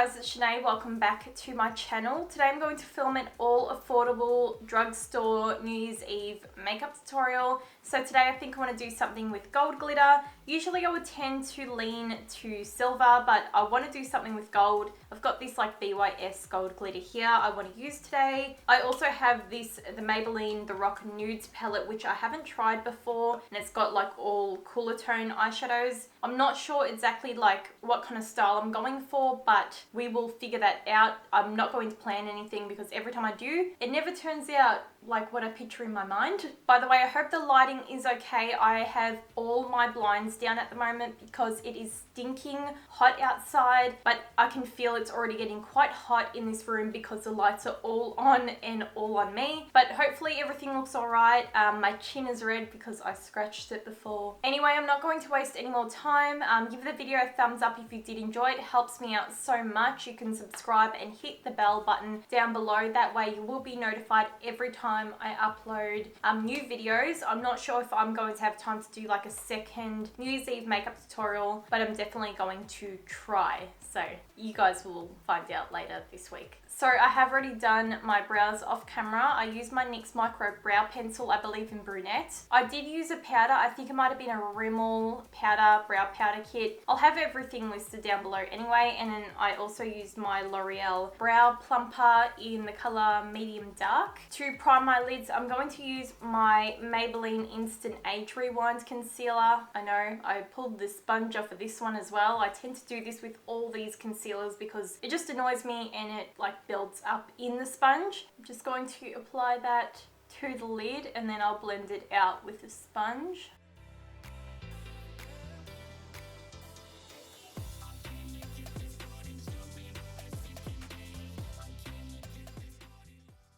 guys, it's Senay. Welcome back to my channel. Today I'm going to film an all affordable drugstore New Year's Eve makeup tutorial. So today I think I want to do something with gold glitter. Usually I would tend to lean to silver, but I want to do something with gold. I've got this like BYS gold glitter here I want to use today. I also have this, the Maybelline The Rock Nudes palette, which I haven't tried before, and it's got like all cooler tone eyeshadows. I'm not sure exactly like what kind of style I'm going for, but we will figure that out. I'm not going to plan anything because every time I do, it never turns out like what I picture in my mind. By the way, I hope the lighting is okay. I have all my blinds down at the moment because it is stinking hot outside, but I can feel it's already getting quite hot in this room because the lights are all on and all on me. But hopefully everything looks all right. My chin is red because I scratched it before. Anyway, I'm not going to waste any more time. Give the video a thumbs up if you did enjoy it. It helps me out so much. You can subscribe and hit the bell button down below. That way you will be notified every time I upload new videos. I'm not sure if I'm going to have time to do like a second New Year's Eve makeup tutorial, but I'm definitely going to try. So you guys will find out later this week. So I have already done my brows off camera. I used my NYX Micro Brow Pencil, I believe in Brunette. I did use a powder. I think it might have been a Rimmel powder, brow powder kit. I'll have everything listed down below anyway. And then I also used my Loreal Brow Plumper in the color Medium Dark. To prime my lids, I'm going to use my Maybelline Instant Age Rewind Concealer. I know, I pulled the sponge off of this one as well. I tend to do this with all these concealers because it just annoys me and it like builds up in the sponge. I'm just going to apply that to the lid and then I'll blend it out with the sponge.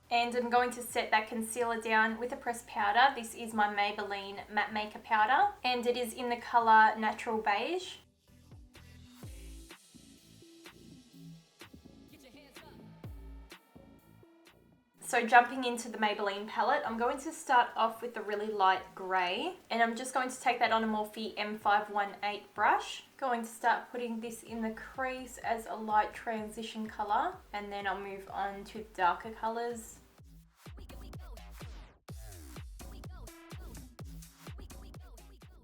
And I'm going to set that concealer down with a pressed powder. This is my Maybelline Matte Maker Powder and it is in the color Natural Beige. So jumping into the Maybelline palette, I'm going to start off with the really light grey and I'm just going to take that on a Morphe M518 brush. Going to start putting this in the crease as a light transition colour and then I'll move on to darker colours.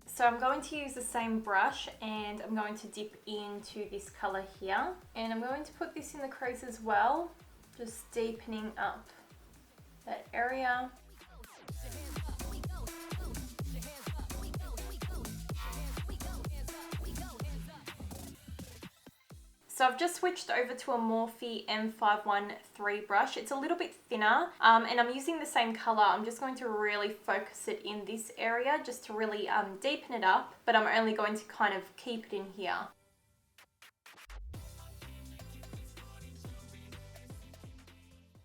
So I'm going to use the same brush and I'm going to dip into this colour here and I'm going to put this in the crease as well, just deepening up that area. So I've just switched over to a Morphe M513 brush. It's a little bit thinner and I'm using the same colour. I'm just going to really focus it in this area just to really deepen it up, but I'm only going to kind of keep it in here.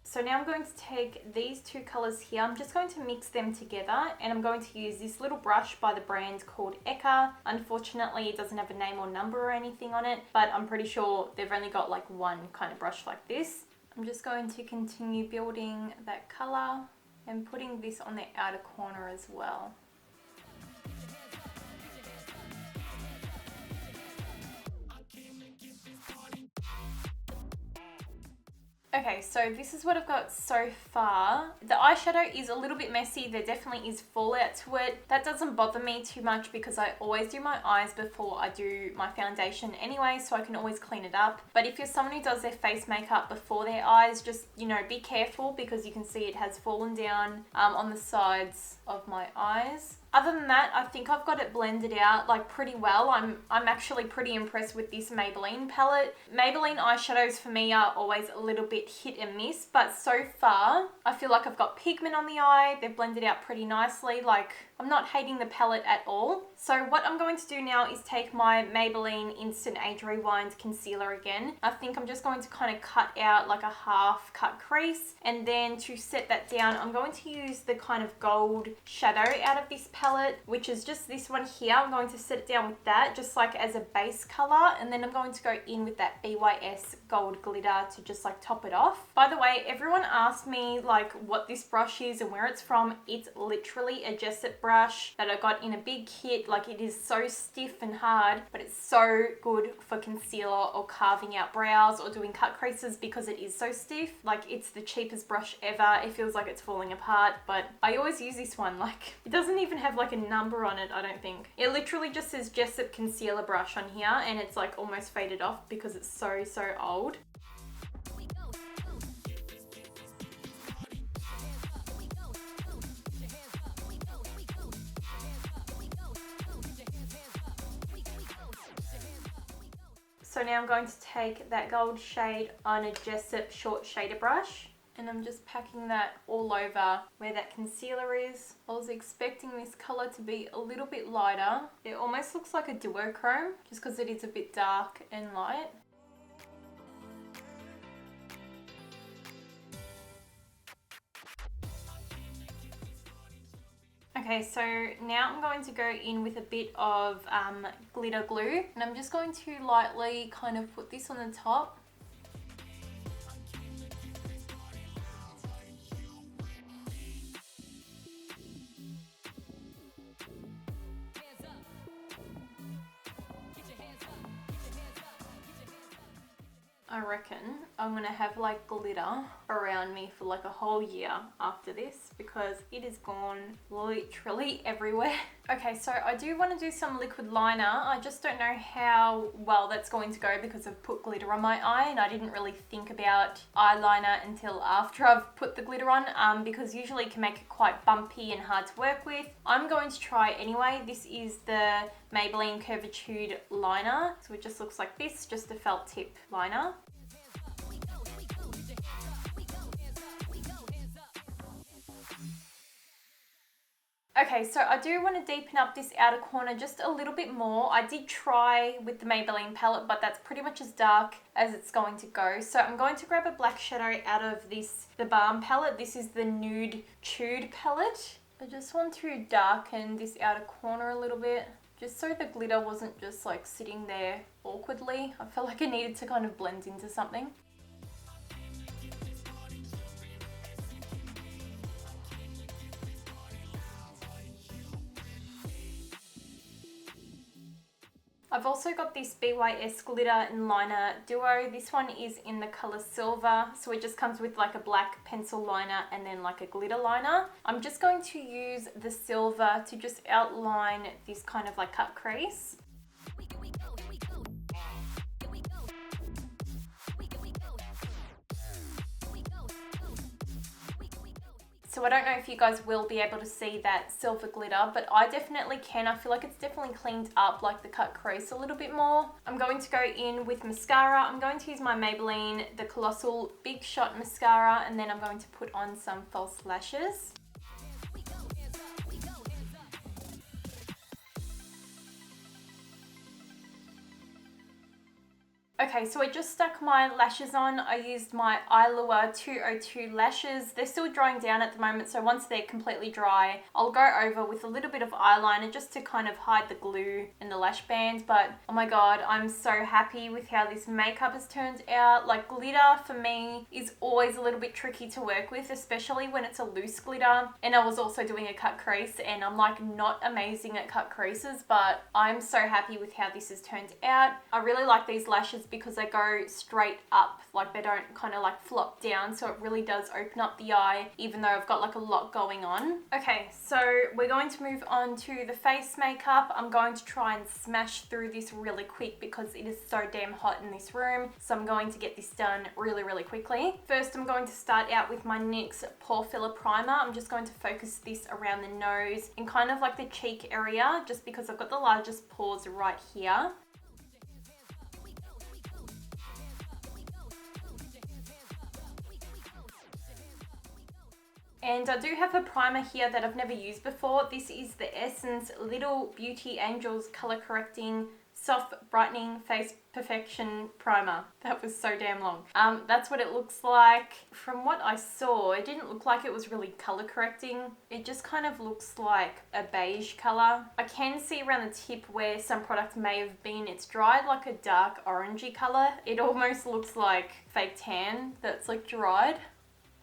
So now I'm going to take these two colours here, I'm just going to mix them together and I'm going to use this little brush by the brand called Eka. Unfortunately it doesn't have a name or number or anything on it, but I'm pretty sure they've only got like one kind of brush like this. I'm just going to continue building that colour and putting this on the outer corner as well. Okay, so this is what I've got so far. The eyeshadow is a little bit messy. There definitely is fallout to it. That doesn't bother me too much because I always do my eyes before I do my foundation anyway, so I can always clean it up. But if you're someone who does their face makeup before their eyes, just, you know, be careful because you can see it has fallen down on the sides of my eyes. Other than that, I think I've got it blended out like pretty well. I'm actually pretty impressed with this Maybelline palette. Maybelline eyeshadows for me are always a little bit hit and miss, but so far I feel like I've got pigment on the eye. They've blended out pretty nicely. Like, I'm not hating the palette at all. So what I'm going to do now is take my Maybelline Instant Age Rewind Concealer again. I think I'm just going to kind of cut out like a half cut crease, and then to set that down I'm going to use the kind of gold shadow out of this palette palette, which is just this one here. I'm going to set it down with that, just like as a base color, and then I'm going to go in with that BYS Gold Glitter to just like top it off. By the way, everyone asked me like what this brush is and where it's from. It's literally a Jessup brush that I got in a big kit. Like, it is so stiff and hard, but it's so good for concealer or carving out brows or doing cut creases because it is so stiff. Like, it's the cheapest brush ever. It feels like it's falling apart, but I always use this one. Like, it doesn't even have like a number on it, I don't think. It literally just says Jessup concealer brush on here, and it's like almost faded off because it's so old. So now I'm going to take that gold shade on a Jessup short shader brush, and I'm just packing that all over where that concealer is. I was expecting this color to be a little bit lighter. It almost looks like a duochrome just because it is a bit dark and light. Okay, so now I'm going to go in with a bit of glitter glue, and I'm just going to lightly kind of put this on the top. I reckon I'm gonna have like glitter around me for like a whole year after this because it is gone literally everywhere. Okay, so I do want to do some liquid liner. I just don't know how well that's going to go because I've put glitter on my eye, and I didn't really think about eyeliner until after I've put the glitter on because usually it can make it quite bumpy and hard to work with. I'm going to try anyway. This is the Maybelline Curvitude liner. So it just looks like this, just a felt tip liner. Okay, so I do want to deepen up this outer corner just a little bit more. I did try with the Maybelline palette, but that's pretty much as dark as it's going to go. So I'm going to grab a black shadow out of the Balm palette. This is the Nude Tude palette. I just want to darken this outer corner a little bit, just so the glitter wasn't just like sitting there awkwardly. I felt like it needed to kind of blend into something. I've also got this BYS Glitter and Liner Duo. This one is in the color Silver, so it just comes with like a black pencil liner and then like a glitter liner. I'm just going to use the Silver to just outline this kind of like cut crease. So I don't know if you guys will be able to see that silver glitter, but I definitely can. I feel like it's definitely cleaned up like the cut crease a little bit more. I'm going to go in with mascara. I'm going to use my Maybelline, the Colossal Big Shot Mascara, and then I'm going to put on some false lashes. Okay, so I just stuck my lashes on. I used my Eylure 202 lashes. They're still drying down at the moment, so once they're completely dry, I'll go over with a little bit of eyeliner just to kind of hide the glue and the lash bands. But oh my god, I'm so happy with how this makeup has turned out. Like, glitter for me is always a little bit tricky to work with, especially when it's a loose glitter. And I was also doing a cut crease, and I'm like not amazing at cut creases, but I'm so happy with how this has turned out. I really like these lashes because they go straight up, like they don't kind of like flop down, so it really does open up the eye even though I've got like a lot going on. Okay, so we're going to move on to the face makeup. I'm going to try and smash through this really quick because it is so damn hot in this room, so I'm going to get this done really quickly. First, I'm going to start out with my NYX Pore Filler Primer. I'm just going to focus this around the nose and kind of like the cheek area, just because I've got the largest pores right here. And I do have a primer here that I've never used before. This is the Essence Little Beauty Angels Color Correcting Soft Brightening Face Perfection Primer. That was so damn long. That's what it looks like. From what I saw, it didn't look like it was really color correcting. It just kind of looks like a beige color. I can see around the tip where some product may have been. It's dried like a dark orangey color. It almost looks like fake tan that's like dried.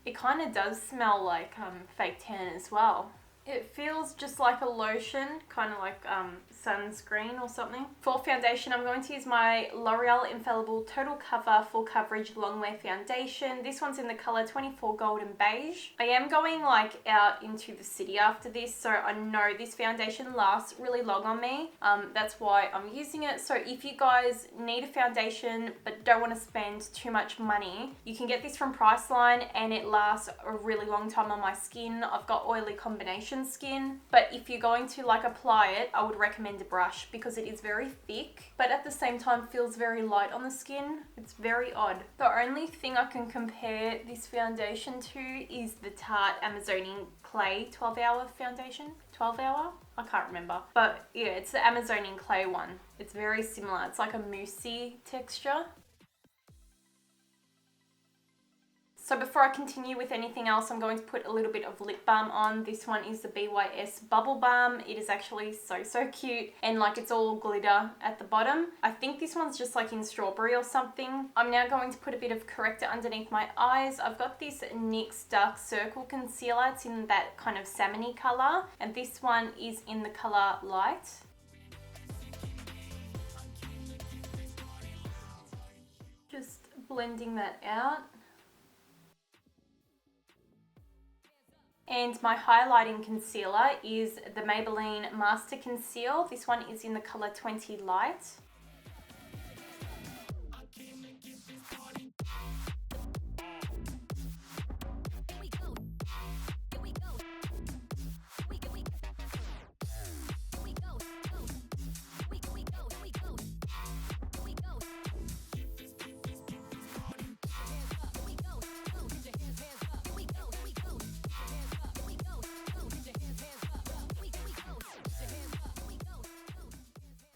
It kind of does smell like fake tan as well. It feels just like a lotion, kind of like sunscreen or something. For foundation, I'm going to use my L'Oreal Infallible Total Cover Full Coverage Longwear Foundation. This one's in the color 24 Gold and Beige. I am going like out into the city after this, so I know this foundation lasts really long on me. That's why I'm using it. So if you guys need a foundation but don't want to spend too much money, you can get this from Priceline and it lasts a really long time on my skin. I've got oily combination skin, but if you're going to like apply it, I would recommend a brush because it is very thick but at the same time feels very light on the skin. It's very odd. The only thing I can compare this foundation to is the Tarte Amazonian Clay 12-hour foundation. 12-hour? I can't remember, but yeah, it's the Amazonian Clay one. It's very similar. It's like a moussey texture. So before I continue with anything else, I'm going to put a little bit of lip balm on. This one is the BYS Bubble Balm. It is actually so cute and like it's all glitter at the bottom. I think this one's just like in strawberry or something. I'm now going to put a bit of corrector underneath my eyes. I've got this NYX Dark Circle Concealer. It's in that kind of salmony color and this one is in the color Light. Just blending that out. And my highlighting concealer is the Maybelline Master Conceal. This one is in the color 20 Light.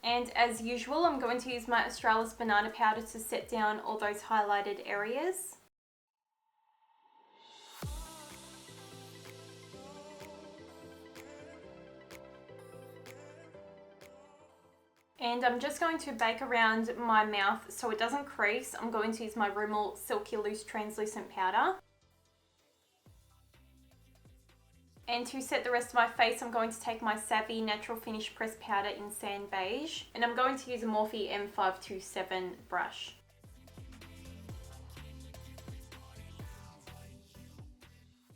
And as usual, I'm going to use my Australis Banana Powder to set down all those highlighted areas. And I'm just going to bake around my mouth so it doesn't crease. I'm going to use my Rimmel Silky Loose Translucent Powder. And to set the rest of my face, I'm going to take my Savvy Natural Finish Pressed Powder in Sand Beige. And I'm going to use a Morphe M527 brush.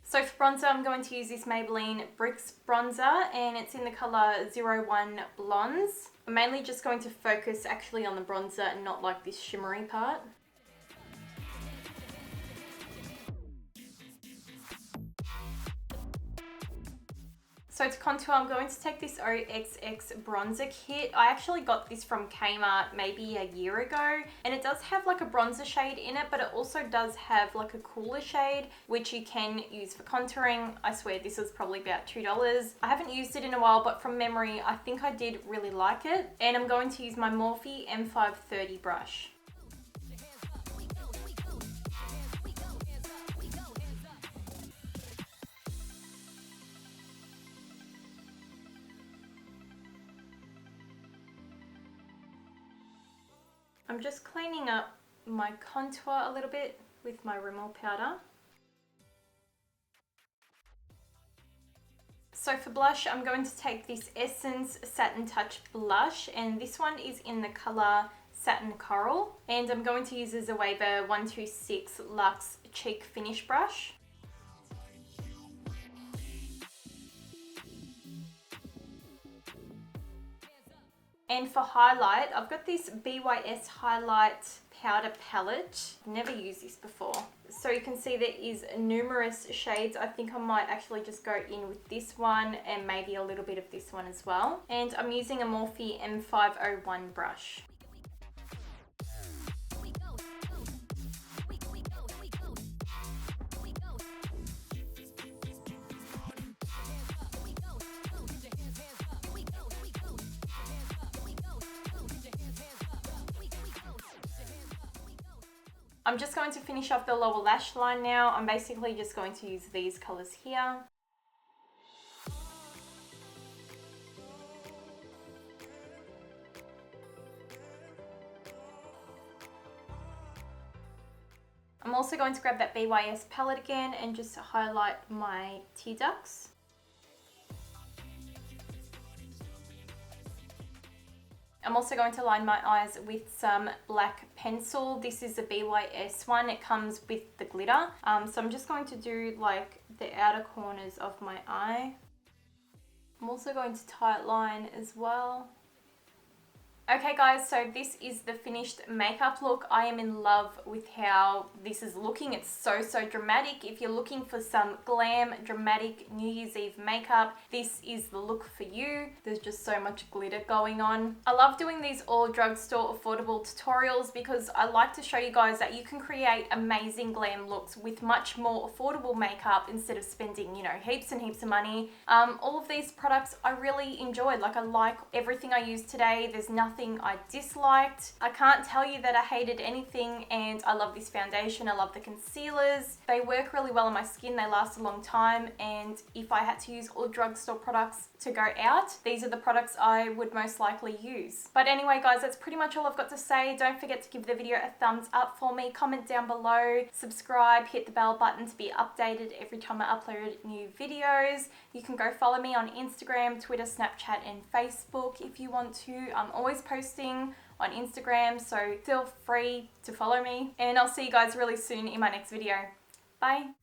So for bronzer, I'm going to use this Maybelline Bricks bronzer and it's in the colour 01 Blondes. I'm mainly just going to focus actually on the bronzer and not like this shimmery part. So to contour, I'm going to take this OXX bronzer kit. I actually got this from Kmart maybe a year ago and it does have like a bronzer shade in it, but it also does have like a cooler shade which you can use for contouring. I swear this was probably about $2. I haven't used it in a while, but from memory I think I did really like it. And I'm going to use my Morphe M530 brush. I'm just cleaning up my contour a little bit with my Rimmel powder. So for blush, I'm going to take this Essence Satin Touch blush and this one is in the colour Satin Coral. And I'm going to use a Zoeva 126 Luxe Cheek Finish brush. And for highlight, I've got this BYS Highlight Powder Palette. I've never used this before. So you can see there is numerous shades. I think I might actually just go in with this one and maybe a little bit of this one as well. And I'm using a Morphe M501 brush. I'm just going to finish off the lower lash line now. I'm basically just going to use these colours here. I'm also going to grab that BYS palette again and just highlight my tear ducts. I'm also going to line my eyes with some black pencil. This is a BYS one. It comes with the glitter. So I'm just going to do like the outer corners of my eye. I'm also going to tight line as well. Okay guys, so this is the finished makeup look. I am in love with how this is looking. It's so dramatic. If you're looking for some glam, dramatic New Year's Eve makeup, this is the look for you. There's just so much glitter going on. I love doing these all drugstore affordable tutorials because I like to show you guys that you can create amazing glam looks with much more affordable makeup instead of spending, you know, heaps and heaps of money. All of these products I really enjoyed. Like, I like everything I used today. There's nothing I disliked. I can't tell you that I hated anything, and I love this foundation. I love the concealers. They work really well on my skin. They last a long time, and if I had to use all drugstore products to go out, these are the products I would most likely use. But anyway guys, that's pretty much all I've got to say. Don't forget to give the video a thumbs up for me, comment down below, subscribe, hit the bell button to be updated every time I upload new videos. You can go follow me on Instagram, Twitter, Snapchat and Facebook if you want to. I'm always posting on Instagram, so feel free to follow me, and I'll see you guys really soon in my next video. Bye!